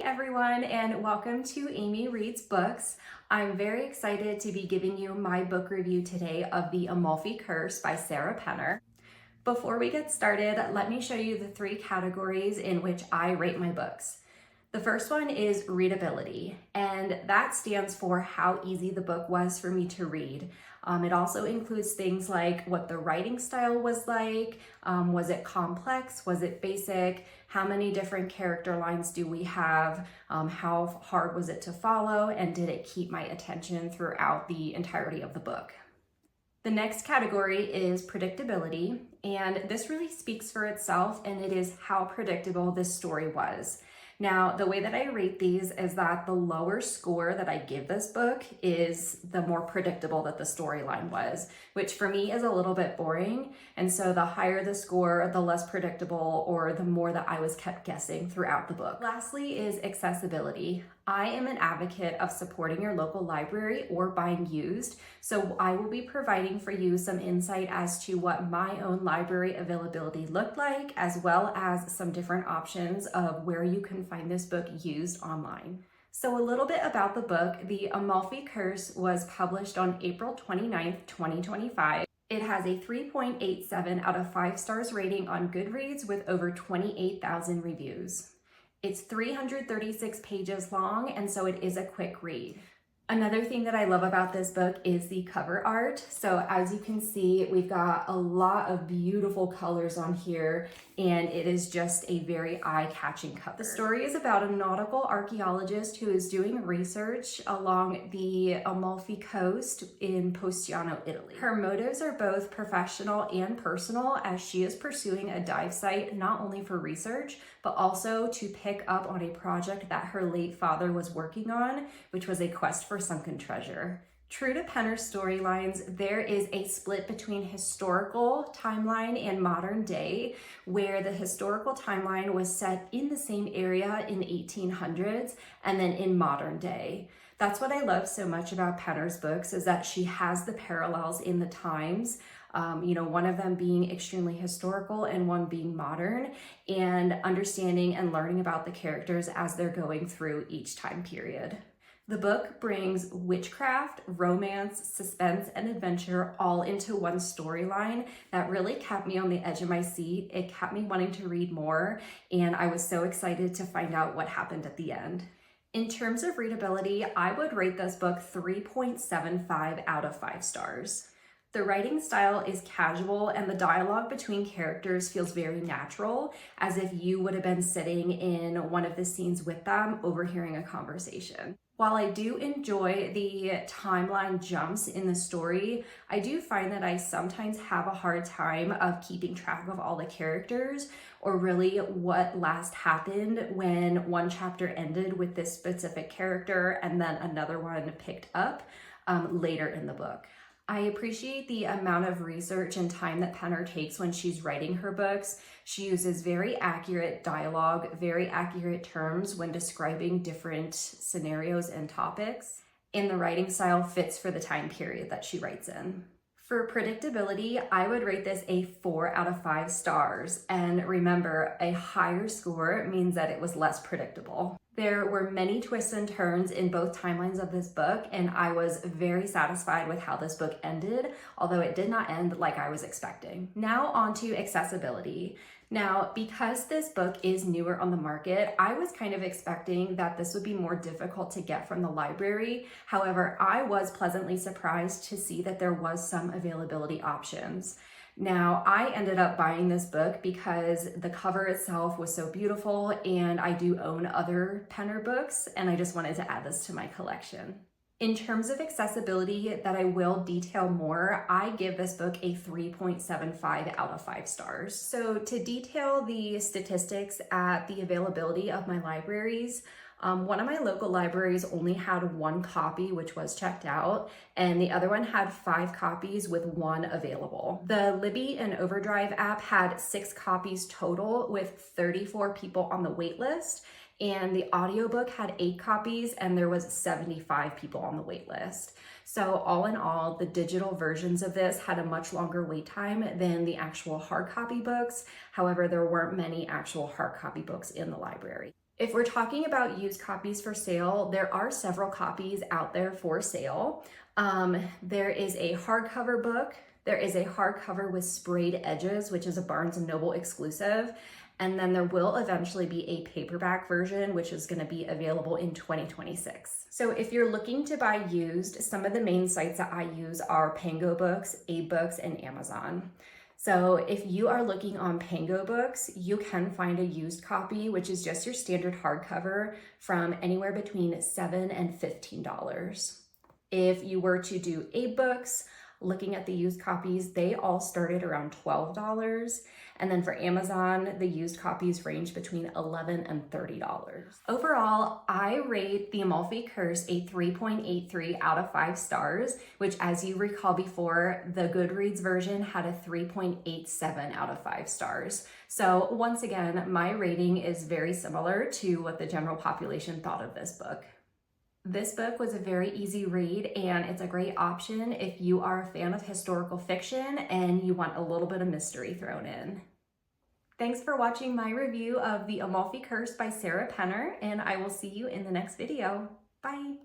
everyone, and welcome to Amy Reads Books. I'm very excited to be giving you my book review today of The Amalfi Curse by Sarah Penner. Before we get started, let me show you the three categories in which I rate my books. The first one is readability, and that stands for how easy the book was for me to read. It also includes things like what the writing style was like, was it complex, was it basic, how many different character lines do we have, how hard was it to follow, and did it keep my attention throughout the entirety of the book. The next category is predictability, and this really speaks for itself, and it is how predictable this story was. Now, the way that I rate these is that the lower score that I give this book is the more predictable that the storyline was, which for me is a little bit boring. And so the higher the score, the less predictable, or the more that I was kept guessing throughout the book. Lastly is accessibility. I am an advocate of supporting your local library or buying used, so I will be providing for you some insight as to what my own library availability looked like, as well as some different options of where you can find this book used online. So a little bit about the book. The Amalfi Curse was published on April 29th, 2025. It has a 3.87 out of 5 stars rating on Goodreads with over 28,000 reviews. It's 336 pages long, and so it is a quick read. Another thing that I love about this book is the cover art. So as you can see, we've got a lot of beautiful colors on here, and it is just a very eye-catching cover. The story is about a nautical archaeologist who is doing research along the Amalfi Coast in Positano, Italy. Her motives are both professional and personal, as she is pursuing a dive site not only for research, but also to pick up on a project that her late father was working on, which was a quest for sunken treasure. True to Penner's storylines, there is a split between historical timeline and modern day, where the historical timeline was set in the same area in the 1800s and then in modern day. That's what I love so much about Penner's books, is that she has the parallels in the times, one of them being extremely historical and one being modern, and understanding and learning about the characters as they're going through each time period. The book brings witchcraft, romance, suspense, and adventure all into one storyline that really kept me on the edge of my seat. It kept me wanting to read more, and I was so excited to find out what happened at the end. In terms of readability, I would rate this book 3.75 out of 5 stars. The writing style is casual, and the dialogue between characters feels very natural, as if you would have been sitting in one of the scenes with them, overhearing a conversation. While I do enjoy the timeline jumps in the story, I do find that I sometimes have a hard time of keeping track of all the characters, or really what last happened when one chapter ended with this specific character and then another one picked up later in the book. I appreciate the amount of research and time that Penner takes when she's writing her books. She uses very accurate dialogue, very accurate terms when describing different scenarios and topics, and the writing style fits for the time period that she writes in. For predictability, I would rate this a 4 out of 5 stars. And remember, a higher score means that it was less predictable. There were many twists and turns in both timelines of this book, and I was very satisfied with how this book ended, although it did not end like I was expecting. Now on to accessibility. Now, because this book is newer on the market, I was kind of expecting that this would be more difficult to get from the library. However, I was pleasantly surprised to see that there was some availability options. Now, I ended up buying this book because the cover itself was so beautiful, and I do own other Penner books, and I just wanted to add this to my collection. In terms of accessibility that I will detail more, I give this book a 3.75 out of 5 stars. So to detail the statistics at the availability of my libraries, one of my local libraries only had 1 copy, which was checked out, and the other one had 5 copies with 1 available. The Libby and Overdrive app had 6 copies total with 34 people on the wait list, and the audiobook had 8 copies and there was 75 people on the wait list. So all in all, the digital versions of this had a much longer wait time than the actual hard copy books. However, there weren't many actual hard copy books in the library. If we're talking about used copies for sale, there are several copies out there for sale. There is a hardcover book. There is a hardcover with sprayed edges, which is a Barnes & Noble exclusive. And then there will eventually be a paperback version, which is going to be available in 2026. So if you're looking to buy used, some of the main sites that I use are Pango Books, Abe Books, and Amazon. So if you are looking on Pango Books, you can find a used copy, which is just your standard hardcover, from anywhere between $7 and $15. If you were to do Abe Books, looking at the used copies, they all started around $12. And then for Amazon, the used copies range between $11 and $30. Overall, I rate the Amalfi Curse a 3.83 out of 5 stars, which, as you recall before, the Goodreads version had a 3.87 out of 5 stars. So once again, my rating is very similar to what the general population thought of this book. This book was a very easy read, and it's a great option if you are a fan of historical fiction and you want a little bit of mystery thrown in. Thanks for watching my review of The Amalfi Curse by Sarah Penner, and I will see you in the next video. Bye!